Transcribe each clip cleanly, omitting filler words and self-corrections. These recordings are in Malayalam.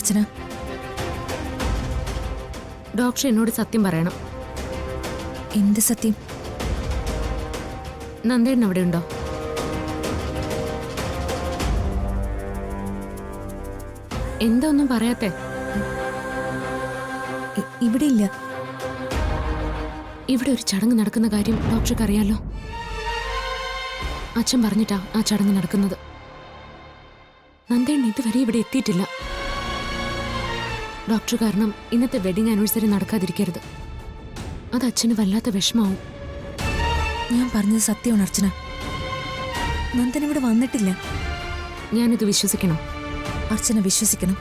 അർച്ചന? ഡോക്ടർ എന്നോട് സത്യം പറയണം. എന്ത് സത്യം? നന്ദേട്ടൻ അവിടെ ഉണ്ടോ? എന്താ ഒന്നും പറയാത്തെ? ഇവിടെ ഇല്ല. ഇവിടെ ഒരു ചടങ്ങ് നടക്കുന്ന കാര്യം ഡോക്ടർക്ക് അറിയാലോ. അച്ഛൻ പറഞ്ഞിട്ടാ ആ ചടങ്ങ് നടക്കുന്നത്. നന്ദേട്ടൻ ഇതുവരെ ഇവിടെ എത്തിയിട്ടില്ല. ഡോക്ടർ കാരണം ഇന്നത്തെ വെഡിങ് ആനിവേഴ്സറി നടക്കാതിരിക്കരുത്. അത് അച്ഛന് വല്ലാത്ത വിഷമാവും. ഞാൻ പറഞ്ഞത് സത്യമാണ് അർച്ചന. നന്ദൻ ഇവിടെ വന്നിട്ടില്ല. ഞാനിത് വിശ്വസിക്കണം. അർച്ചന വിശ്വസിക്കണം.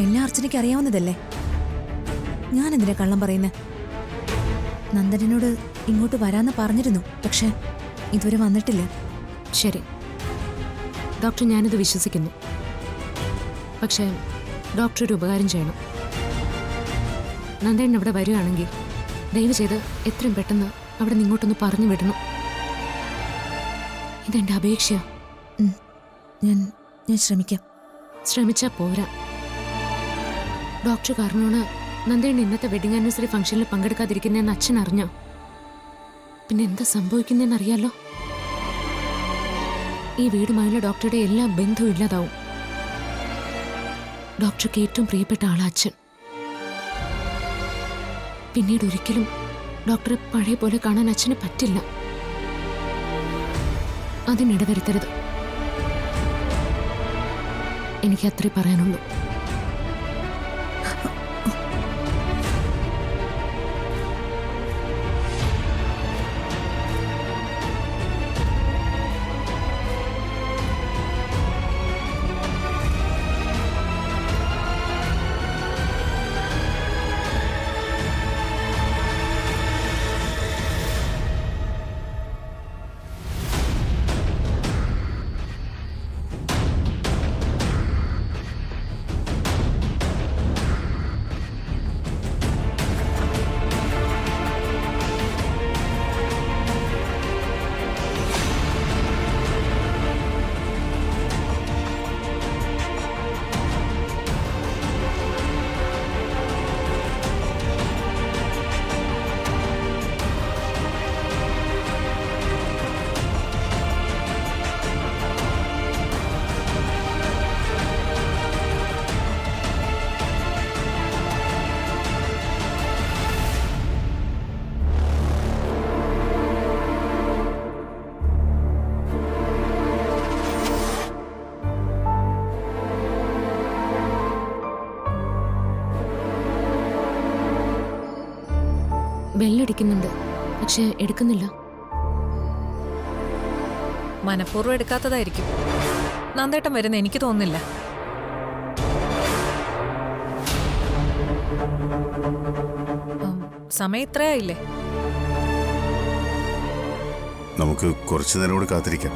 എല്ലാം അർച്ചനയ്ക്ക് അറിയാവുന്നതല്ലേ. ഞാൻ എന്തിനാ കള്ളം പറയുന്നത്? നന്ദനോട് ഇങ്ങോട്ട് വരാന്ന് പറഞ്ഞിരുന്നു, പക്ഷെ ഇതുവരെ വന്നിട്ടില്ല. ശരി ഡോക്ടർ, ഞാനിത് വിശ്വസിക്കുന്നു. പക്ഷേ ഡോക്ടർ ഒരു ഉപകാരം ചെയ്യണം. നന്ദേട്ടൻ അവിടെ വരികയാണെങ്കിൽ ദയവ് ചെയ്ത് എത്രയും പെട്ടെന്ന് അവിടെ നിന്ന് ഇങ്ങോട്ടൊന്ന് പറഞ്ഞു വിടണം. ഇതെന്റെ അപേക്ഷയാ. ഞാൻ ശ്രമിക്കാം. ശ്രമിച്ചാ പോരാ. ഡോക്ടർ കാരണമാണ് നന്ദേട്ടൻ ഇന്നത്തെ വെഡിങ് ആനിവേഴ്സറി ഫംഗ്ഷനിൽ പങ്കെടുക്കാതിരിക്കുന്നതെന്ന് അച്ഛൻ അറിഞ്ഞോ? പിന്നെ എന്താ സംഭവിക്കുന്നതെന്ന് അറിയാലോ. ഈ വീടുമായുള്ള ഡോക്ടറുടെ എല്ലാ ബന്ധവും ഇല്ലാതാവും. ഡോക്ടർക്ക് ഏറ്റവും പ്രിയപ്പെട്ട ആളാ അച്ഛൻ. പിന്നീട് ഒരിക്കലും ഡോക്ടറെ പഴയ പോലെ കാണാൻ അച്ഛന് പറ്റില്ല. അതിനിടവരുത്തരുത്. എനിക്ക് അത്രേ പറയാനുള്ളൂ. ബെല്ലടിക്കുന്നുണ്ട്, പക്ഷെ എടുക്കുന്നില്ല. മനഃപൂർവ്വം എടുക്കാത്തതായിരിക്കും. നന്ദേട്ടൻ വരുന്ന എനിക്ക് തോന്നുന്നില്ല. സമയം ഇത്രയായില്ലേ? നമുക്ക് കുറച്ചു നേരം കൂടെ കാത്തിരിക്കാം.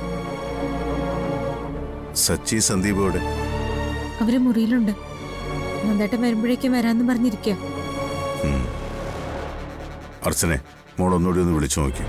സച്ചി സന്ദീപോടെ അവര് മുറിയിലുണ്ട്. നന്ദേട്ടൻ വരുമ്പോഴേക്കും വരാന്ന് പറഞ്ഞിരിക്കുക. അർച്ചനെ, മോളൊന്നുകൂടി ഒന്ന് വിളിച്ചു നോക്കി.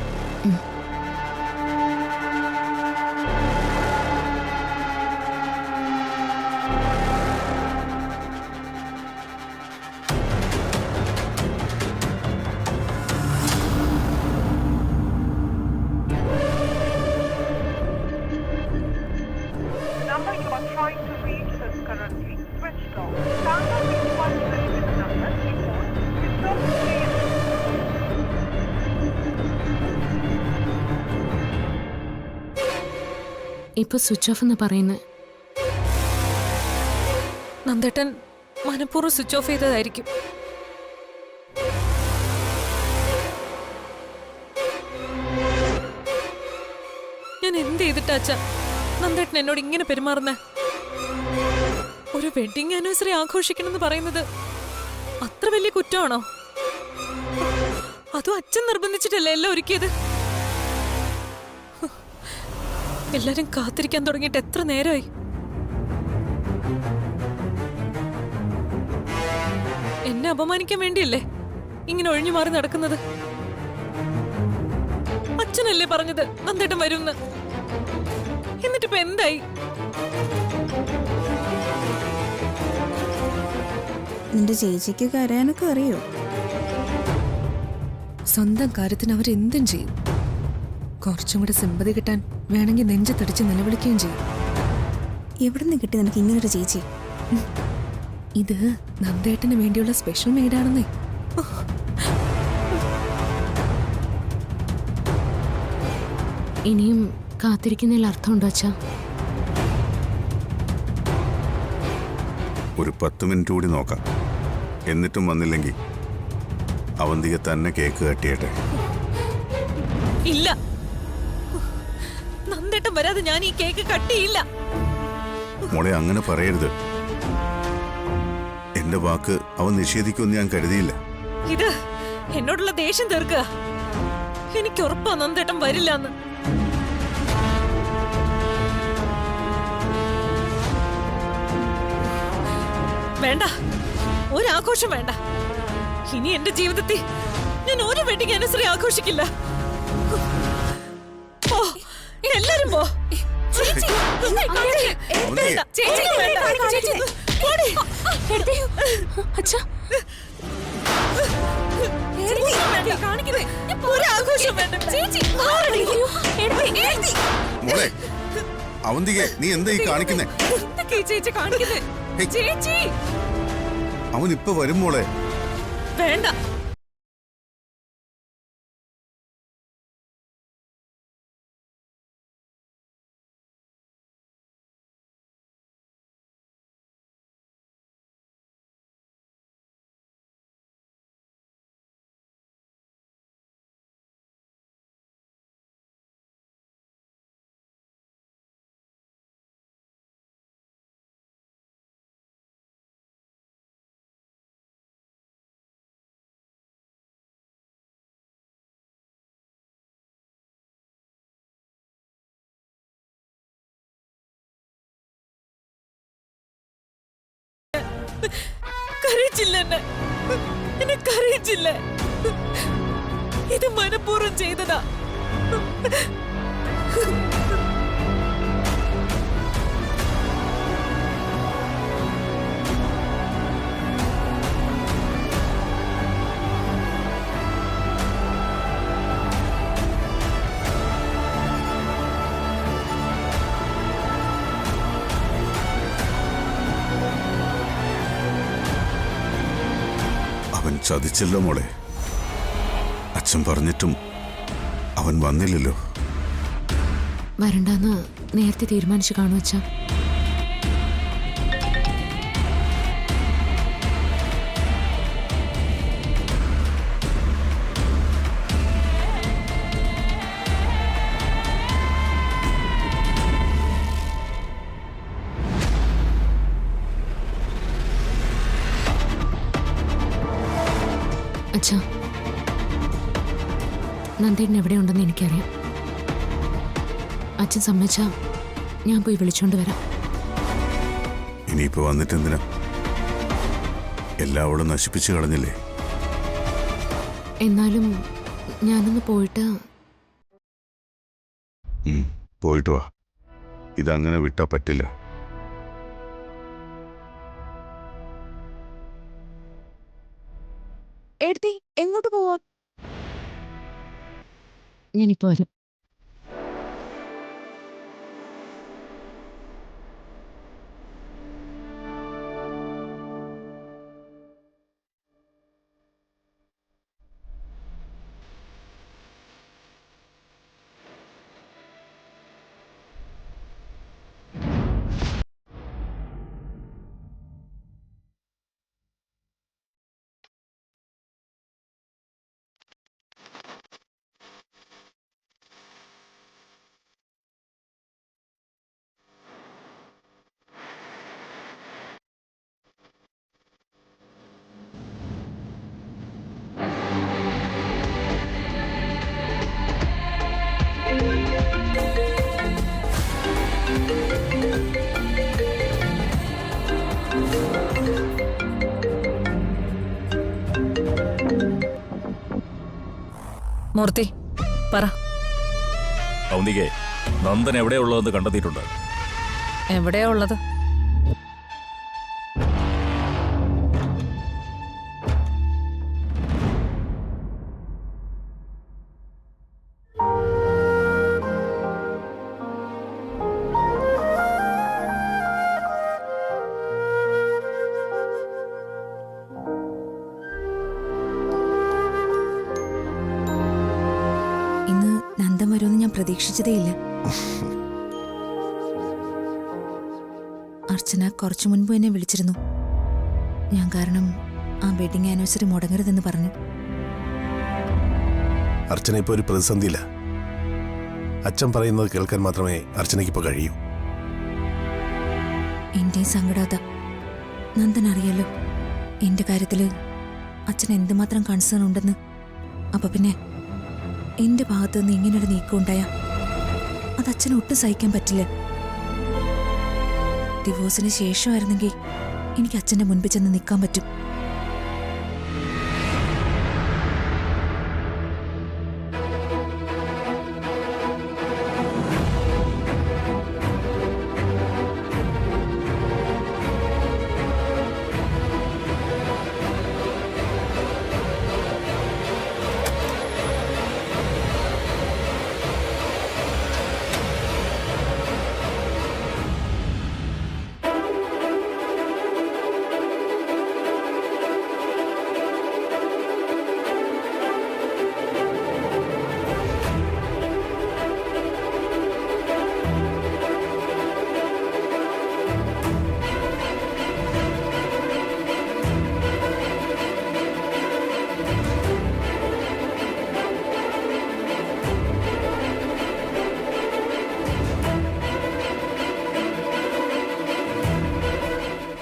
ഇപ്പൊ സ്വിച്ച് ഓഫ് എന്ന് പറയുന്നത്. നന്ദേട്ടൻ മനഃപൂർവ്വം സ്വിച്ച് ഓഫ് ചെയ്തതായിരിക്കും. ഞാൻ എന്ത് ചെയ്തിട്ടാ അച്ഛാ നന്ദേട്ടൻ എന്നോട് ഇങ്ങനെ പെരുമാറുന്നേ? ഒരു വെഡിങ് ആനിവേഴ്സറി ആഘോഷിക്കണമെന്ന് പറയുന്നത് അത്ര വലിയ കുറ്റമാണോ? അതും അച്ഛൻ നിർബന്ധിച്ചിട്ടല്ലേ എല്ലാം ഒരുക്കിയത്. എല്ലാരും കാത്തിരിക്കാൻ തുടങ്ങിയിട്ട് എത്ര നേരമായി. എന്നെ അപമാനിക്കാൻ വേണ്ടിയല്ലേ ഇങ്ങനെ ഒഴിഞ്ഞു മാറി നടക്കുന്നത്? അച്ഛനല്ലേ പറഞ്ഞത് നന്ദേട്ടൻ വരുമെന്ന്? എന്നിട്ടിപ്പോ എന്തായി? നിന്റെ ചേച്ചിക്ക് കരയാനൊക്കെ അറിയോ? സ്വന്തം കാര്യത്തിന് അവരെന്തും ചെയ്യും. കുറച്ചും കൂടെ സിമ്പതി കിട്ടാൻ വേണമെങ്കിൽ നെഞ്ചത്തടിച്ച് നിലവിളിക്കുകയും ചെയ്യും. എവിടെ നിന്ന് കിട്ടി നിനക്ക് ഇങ്ങനൊരു ചേച്ചി? ഇത് നന്ദേട്ടന് വേണ്ടിയുള്ള സ്പെഷ്യൽ മെയ്ഡാണെന്നേ. ഇനിയും കാത്തിരിക്കുന്നതിൽ അർത്ഥമുണ്ടോ അച്ഛാ? ഒരു 10 മിനിറ്റ് കൂടി നോക്കാം. എന്നിട്ടും വന്നില്ലെങ്കിൽ അവന്തിക തന്നെ കേക്ക് കട്ടിയട്ടെ. ഇല്ല, നന്ദേട്ടൻ വരാതെ ഞാൻ ഈ കേക്ക് കട്ടിയില്ല. മോളെ അങ്ങനെ പറയരുത്. എന്റെ വാക്ക് അവൻ നിഷേധിക്കുമെന്ന് ഞാൻ കരുതിയില്ല. ഇത് എന്നോടുള്ള ദേഷ്യം തീർക്കുക. എനിക്ക് ഉറപ്പാ നന്ദേട്ടൻ വരില്ലെന്ന്. വേണ്ട, ഒരാഘോഷം വേണ്ട. ഇനി എന്റെ ജീവിതത്തിൽ ഞാൻ ഒരു വെഡിങ് ആനിവേഴ്സറി ആഘോഷിക്കില്ല. പോ, എല്ലാരും പോ. ചേച്ചി, വേണ്ട, ചേച്ചി, വേണ്ട, ചേച്ചി, പോടി. അച്ഛാ, ഒരാഘോഷം വേണ്ട. ചേച്ചി, മോളെ അവന്തികെ, നീ എന്താ ഈ കാണിക്കുന്നേ? ചേച്ചി കാണിക്കുന്നേ. ചേച്ചി, അവൻ ഇപ്പൊ വരും മോളെ. വേണ്ട. കരയിച്ചില്ല, എന്നെ കരയിച്ചില്ല. ഇത് മനഃപൂർവ്വം ചെയ്തതാ. അവൻ ചതിച്ചല്ലോ മോളെ. അച്ഛൻ പറഞ്ഞിട്ടും അവൻ വന്നില്ലല്ലോ. വരണ്ടെന്ന് നേരത്തെ തീരുമാനിച്ചു കാണും അച്ഛാ. അച്ഛാ, നന്ദേട്ടൻ എവിടെയുണ്ടെന്ന് എനിക്കറിയാം. അച്ഛൻ സമ്മതിച്ചാ ഞാൻ പോയി വിളിച്ചോണ്ട് വരാം. ഇനിയിപ്പോ വന്നിട്ടെന്തിനാ? എല്ലാം അവള് നശിപ്പിച്ചു കളഞ്ഞില്ലേ? എന്നാലും ഞാനൊന്ന് പോയിട്ട്. പോയിട്ട് വാ. ഇതങ്ങനെ വിട്ടാ പറ്റില്ല. എടുത്തി എങ്ങോട്ട് പോവാ? ഞാനിപ്പോ വരും. മൂർത്തി, പറ. അവന്തികെ, നന്ദൻ എവിടെയുള്ളതെന്ന് കണ്ടെത്തിയിട്ടുണ്ട്. എവിടെയാ ഉള്ളത്? പ്രതീക്ഷിച്ചതേയില്ല. അർച്ചന കുറച്ചു മുൻപ് എന്നെ വിളിച്ചിരുന്നു. ഞാൻ കാരണം ആ വെഡിങ് ആനിവേഴ്സറി മുടങ്ങരുതെന്ന് പറഞ്ഞു. അർച്ചന ഇപ്പോൾ ഒരു പ്രതിസന്ധിയില്ല. അച്ഛൻ പറയുന്നത് കേൾക്കാൻ മാത്രമേ അർച്ചനയ്ക്ക് ഇപ്പോൾ കഴിയൂ. എന്റെയും സങ്കടാത. നന്ദൻ അറിയാലോ എന്റെ കാര്യത്തില് അച്ഛൻ എന്തുമാത്രം കൺസേൺ ഉണ്ടെന്ന്. അപ്പൊ പിന്നെ എന്റെ ഭാഗത്ത് നിന്ന് ഇങ്ങനൊരു നീക്കം ഉണ്ടായ അത് അച്ഛന് ഒട്ടും സഹിക്കാൻ പറ്റില്ല. ഡിവോഴ്സിന് ശേഷമായിരുന്നെങ്കിൽ എനിക്ക് അച്ഛന്റെ മുൻപിൽ ചെന്ന് നിൽക്കാൻ പറ്റും.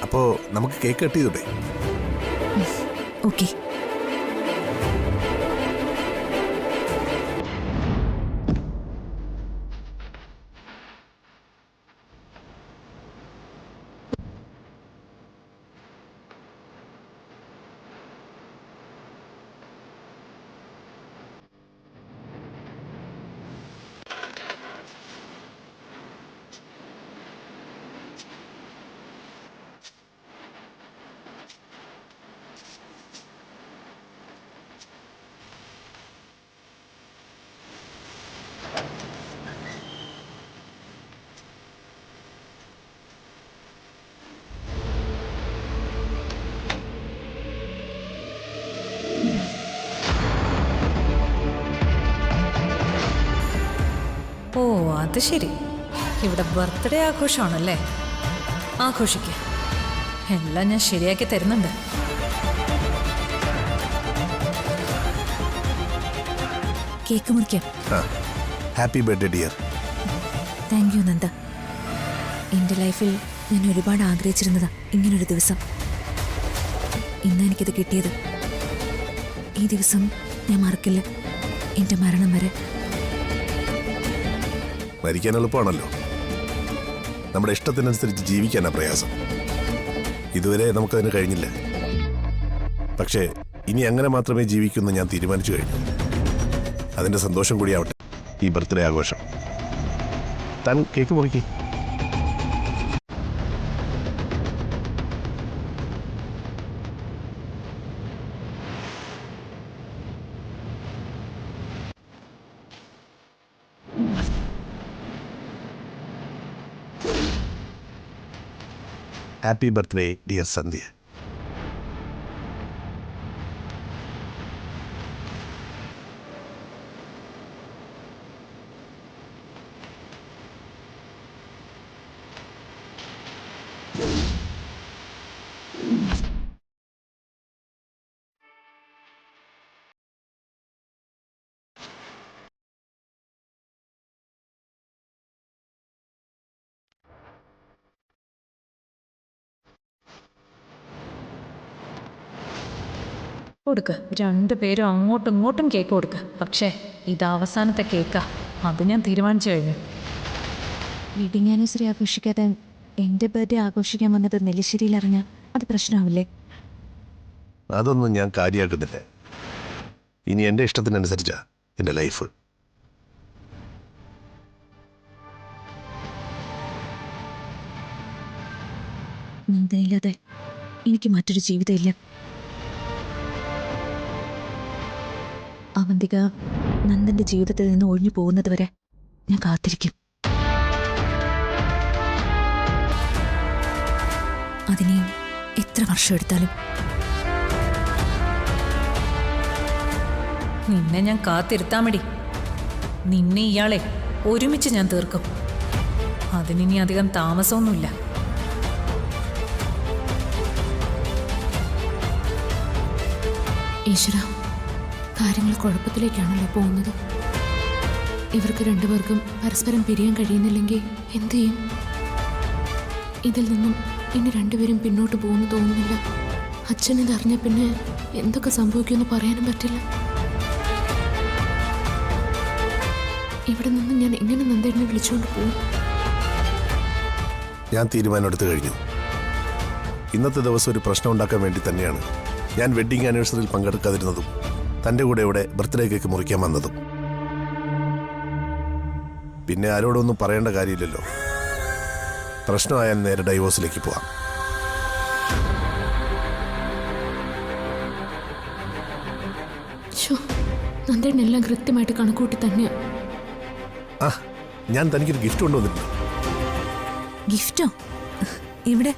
അപ്പോൾ നമുക്ക് കേക്ക് കട്ട് ചെയ്തോട്ടെ? ഓക്കെ. ഓ അത് ശരി, ഇവിടെ ബർത്ത്ഡേ ആഘോഷമാണല്ലേ. ആഘോഷിക്കുക, എല്ലാം ഞാൻ ശരിയാക്കി തരുന്നുണ്ട്. കേക്ക് മുറിക്കാം. Happy birthday dear. Thank you Nanda. എൻ്റെ ലൈഫിൽ ഞാൻ ഒരുപാട് ആഗ്രഹിച്ചിരുന്നതാ ഇങ്ങനൊരു ദിവസം. ഇന്ന് എനിക്കിത് കിട്ടിയത്. ഈ ദിവസം ഞാൻ മറക്കില്ല എൻ്റെ മരണം വരെ. മരിക്കാൻ എളുപ്പമാണല്ലോ, നമ്മുടെ ഇഷ്ടത്തിനനുസരിച്ച് ജീവിക്കാനാ പ്രയാസം. ഇതുവരെ നമുക്കതിന് കഴിഞ്ഞില്ല. പക്ഷേ ഇനി അങ്ങനെ മാത്രമേ ജീവിക്കുമെന്ന് ഞാൻ തീരുമാനിച്ചു കഴിഞ്ഞു. അതിൻ്റെ സന്തോഷം കൂടിയാവട്ടെ ഈ ബർത്ത്ഡേ ആഘോഷം. താൻ കേക്ക് മുറിക്കേ. ഹാപ്പി ബർത്ത്ഡേ ഡിയർ സന്ധ്യ. കൊടുക്കുക, രണ്ടുപേരും അങ്ങോട്ടും ഇങ്ങോട്ടും കേക്ക് കൊടുക്കുക. പക്ഷേ ഇത് അവസാനത്തെ കേക്കാ, അത് ഞാൻ തീരുമാനിച്ചു കഴിഞ്ഞു. വെഡിങ് ആനിവേഴ്സറി ആഘോഷിക്കാതെ എൻ്റെ ബർത്ത്ഡേ ആഘോഷിക്കാൻ വന്നത് നെല്ലിശ്ശേരിയിൽ അറിഞ്ഞാൽ അത് പ്രശ്നമാവില്ലേ? അതൊന്നും ഞാൻ കാര്യമാക്കുന്നില്ല. ഇനി എൻ്റെ ഇഷ്ടത്തിനനുസരിച്ചാ എൻ്റെ ലൈഫ്. നന്ദനില്ലാതെ എനിക്ക് മറ്റൊരു ജീവിതമില്ല. അവന്തിക നന്ദന്റെ ജീവിതത്തിൽ നിന്ന് ഒഴിഞ്ഞു പോകുന്നത് വരെ ഞാൻ കാത്തിരിക്കും. അതിനെയും എത്ര വർഷം എടുത്താലും. നിന്നെ ഞാൻ കാത്തിരുത്താൻ മതി. നിന്നെ ഇയാളെ ഒരുമിച്ച് ഞാൻ തീർക്കും. അതിനിനി അധികം താമസമൊന്നുമില്ല. ഈശ്വര, കാര്യങ്ങൾ കുഴപ്പത്തിലേക്കാണല്ലോ പോകുന്നത്. ഇവർക്ക് രണ്ടുപേർക്കും പരസ്പരം പിരിയാൻ കഴിയുന്നില്ലെങ്കിൽ എന്തു ചെയ്യും? ഇതിൽ നിന്നും ഇനി രണ്ടുപേരും പിന്നോട്ട് പോകുന്നു തോന്നുന്നില്ല. അച്ഛൻ ഇതറിഞ്ഞ പിന്നെ എന്തൊക്കെ സംഭവിക്കുമെന്ന് പറയാനും പറ്റില്ല. ഇവിടെ നിന്ന് ഞാൻ എങ്ങനെ നന്ദേട്ടനെ വിളിച്ചുകൊണ്ട് പോകും? ഞാൻ തീരുമാനമെടുത്തു കഴിഞ്ഞു. ഇന്നത്തെ ദിവസം ഒരു പ്രശ്നം ഉണ്ടാക്കാൻ വേണ്ടി തന്നെയാണ് ഞാൻ വെഡ്ഡിംഗ് ആനിവേഴ്സറിയിൽ പങ്കെടുക്കാതിരുന്നതും തൻ്റെ കൂടെ ഇവിടെ ബർത്ത്ഡേ കേക്ക് മുറിക്കാൻ വന്നതും. പിന്നെ ആരോടൊന്നും പറയേണ്ട കാര്യമില്ലല്ലോ. പ്രശ്നമായാൽ നേരെ ഡൈവോഴ്സിലേക്ക് പോവാം. നന്ദേട്ടൻ എല്ലാം കൃത്യമായിട്ട് കണക്കൂട്ടി തന്നെയാ. ആ, ഞാൻ തനിക്കൊരു ഗിഫ്റ്റ് കൊണ്ടുവന്നിട്ടുണ്ട്. ഗിഫ്റ്റോ? ഇവിടെ?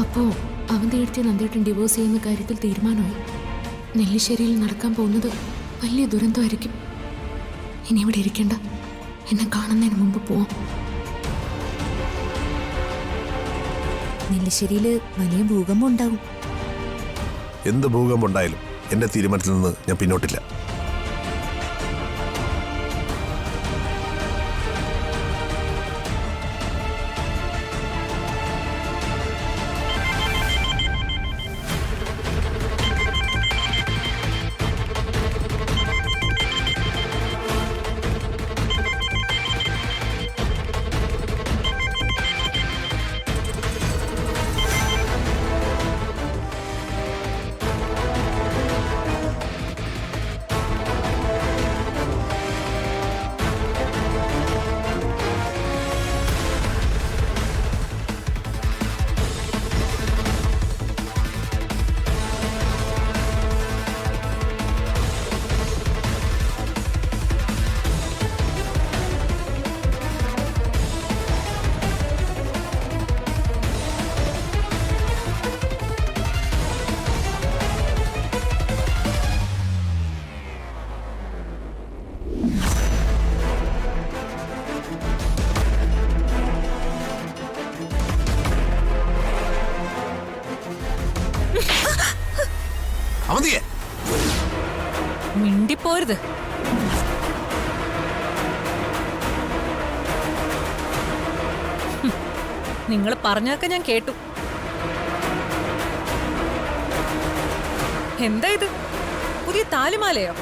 അപ്പോൾ അവന്തിയെടുത്ത് നന്ദേട്ടൻ ഡിവോഴ്സ് ചെയ്യുന്ന കാര്യത്തിൽ തീരുമാനമായി. നെല്ലിശ്ശേരിയിൽ നടക്കാൻ പോകുന്നത് വലിയ ദുരന്തമായിരിക്കും. ഇനി ഇവിടെ ഇരിക്കേണ്ട, എന്നെ കാണുന്നതിന് മുമ്പ് പോവാം. നെല്ലിശ്ശേരിയിൽ വലിയ ഭൂകമ്പം ഉണ്ടാവും. എന്ത് ഭൂകമ്പം ഉണ്ടായാലും എൻ്റെ തീരുമാനത്തിൽ നിന്ന് ഞാൻ പിന്നോട്ടില്ല. അവന്തിയെ മിണ്ടിപ്പോരുത്. നിങ്ങൾ പറഞ്ഞൊക്കെ ഞാൻ കേട്ടു. എന്താ ഇത്? പുതിയ താലിമാലയോ?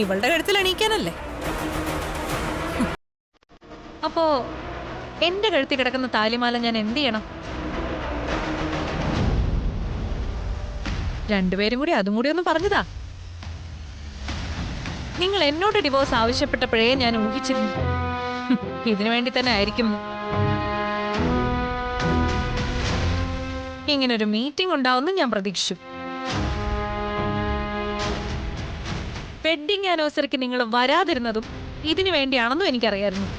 ഇവളുടെ കഴുത്തിൽ അണിയിക്കാനല്ലേ? അപ്പോ എന്റെ കഴുത്തിൽ കിടക്കുന്ന താലിമാല ഞാൻ എന്ത് ചെയ്യണം? രണ്ടുപേരും കൂടി അതും കൂടി ഒന്ന് പറഞ്ഞതാ. നിങ്ങൾ എന്നോട് ഡിവോഴ്സ് ആവശ്യപ്പെട്ടപ്പോഴേ ഞാൻ ഊഹിച്ചിരുന്നു ഇതിനു വേണ്ടി തന്നെ ആയിരിക്കും. ഇങ്ങനൊരു മീറ്റിംഗ് ഉണ്ടാവുമെന്ന് ഞാൻ പ്രതീക്ഷിച്ചു. വെഡ്ഡിംഗ് ആനിവേഴ്സറിക്ക് നിങ്ങൾ വരാതിരുന്നതും ഇതിനു വേണ്ടിയാണെന്നും എനിക്കറിയായിരുന്നു.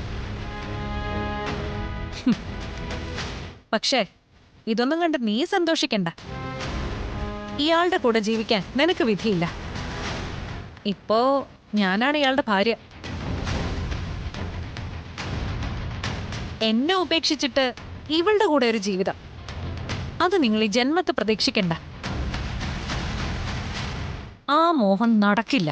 പക്ഷേ ഇതൊന്നും കണ്ട് നീ സന്തോഷിക്കണ്ട. ഇയാളുടെ കൂടെ ജീവിക്കാൻ നിനക്ക് വിധിയില്ല. ഇപ്പോ ഞാനാണ് ഇയാളുടെ ഭാര്യ. എന്നെ ഉപേക്ഷിച്ചിട്ട് ഇവളുടെ കൂടെ ഒരു ജീവിതം, അത് നിങ്ങൾ ഈ ജന്മത്തെ പ്രതീക്ഷിക്കണ്ട. ആ മോഹം നടക്കില്ല.